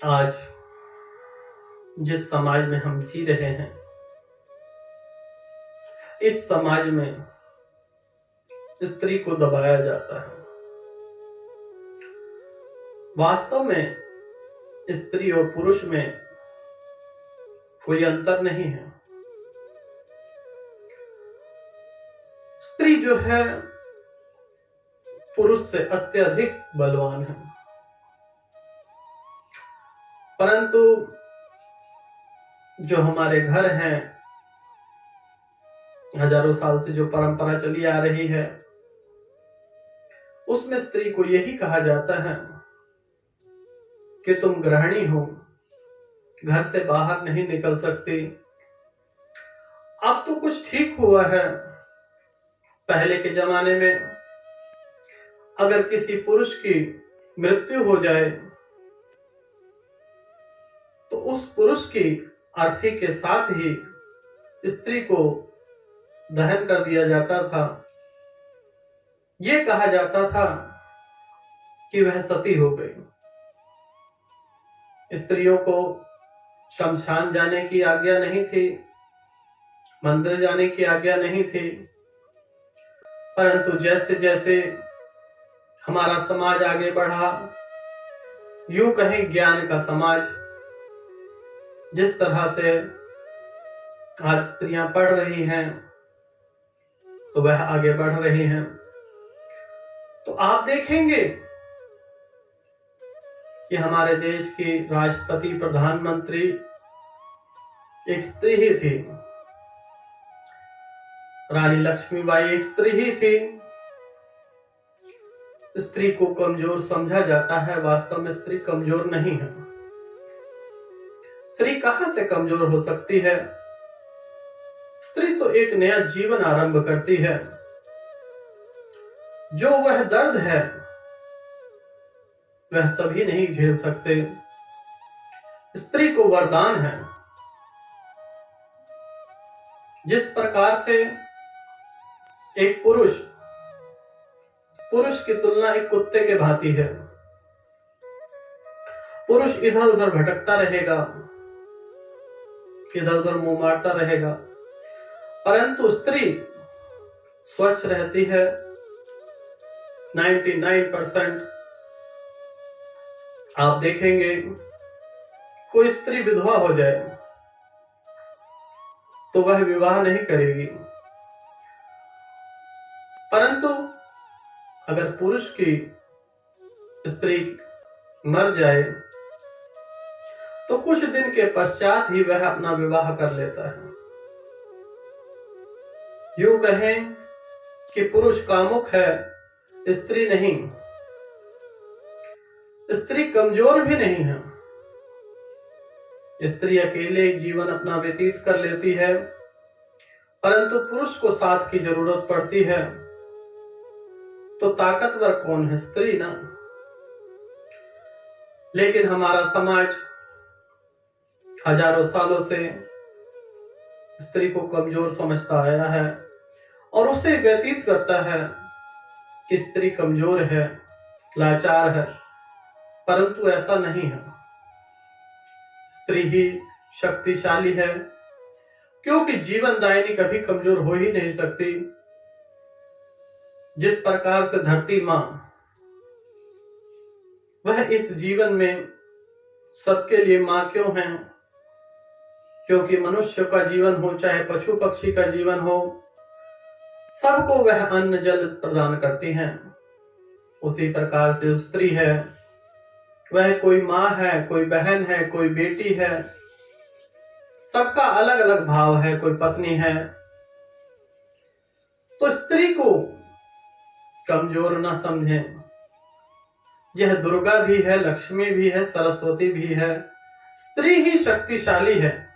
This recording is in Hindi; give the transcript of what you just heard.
आज जिस समाज में हम जी रहे हैं, इस समाज में स्त्री को दबाया जाता है। वास्तव में स्त्री और पुरुष में कोई अंतर नहीं है। स्त्री जो है पुरुष से अत्यधिक बलवान है, परंतु जो हमारे घर हैं, हजारों साल से जो परंपरा चली आ रही है, उसमें स्त्री को यही कहा जाता है कि तुम गृहिणी हो, घर से बाहर नहीं निकल सकती। अब तो कुछ ठीक हुआ है। पहले के जमाने में अगर किसी पुरुष की मृत्यु हो जाए तो उस पुरुष की अर्थी के साथ ही स्त्री को दहन कर दिया जाता था। यह कहा जाता था कि वह सती हो गई। स्त्रियों को शमशान जाने की आज्ञा नहीं थी, मंदिर जाने की आज्ञा नहीं थी। परंतु जैसे जैसे हमारा समाज आगे बढ़ा, यूं कहें ज्ञान का समाज, जिस तरह से आज स्त्रियां पढ़ रही हैं तो वह आगे बढ़ रही हैं। तो आप देखेंगे कि हमारे देश की राष्ट्रपति प्रधानमंत्री एक स्त्री ही थी। रानी लक्ष्मीबाई एक स्त्री ही थी। स्त्री को कमजोर समझा जाता है, वास्तव में स्त्री कमजोर नहीं है। स्त्री कहां से कमजोर हो सकती है? स्त्री तो एक नया जीवन आरंभ करती है। जो वह दर्द है वह सभी नहीं झेल सकते। स्त्री को वरदान है। जिस प्रकार से एक पुरुष की तुलना एक कुत्ते के भांति है। पुरुष इधर उधर भटकता रहेगा, इधर उधर मुंह मारता रहेगा, परंतु स्त्री स्वच्छ रहती है। 99% आप देखेंगे कोई स्त्री विधवा हो जाए तो वह विवाह नहीं करेगी, परंतु अगर पुरुष की स्त्री मर जाए तो कुछ दिन के पश्चात ही वह अपना विवाह कर लेता है। यूं कहें कि पुरुष कामुक है, स्त्री नहीं। स्त्री कमजोर भी नहीं है। स्त्री अकेले जीवन अपना व्यतीत कर लेती है, परंतु पुरुष को साथ की जरूरत पड़ती है। तो ताकतवर कौन है? स्त्री ना। लेकिन हमारा समाज हजारों सालों से स्त्री को कमजोर समझता आया है और उसे व्यतीत करता है कि स्त्री कमजोर है, लाचार है, परंतु ऐसा नहीं है। स्त्री ही शक्तिशाली है, क्योंकि जीवनदायिनी कभी कमजोर हो ही नहीं सकती। जिस प्रकार से धरती मां वह इस जीवन में सबके लिए मां क्यों है? क्योंकि मनुष्य का जीवन हो चाहे पशु पक्षी का जीवन हो, सबको वह अन्न जल प्रदान करती हैं। उसी प्रकार से स्त्री है, वह कोई मां है, कोई बहन है, कोई बेटी है, सबका अलग अलग भाव है, कोई पत्नी है। तो स्त्री को कमजोर न समझें। यह दुर्गा भी है, लक्ष्मी भी है, सरस्वती भी है। स्त्री ही शक्तिशाली है।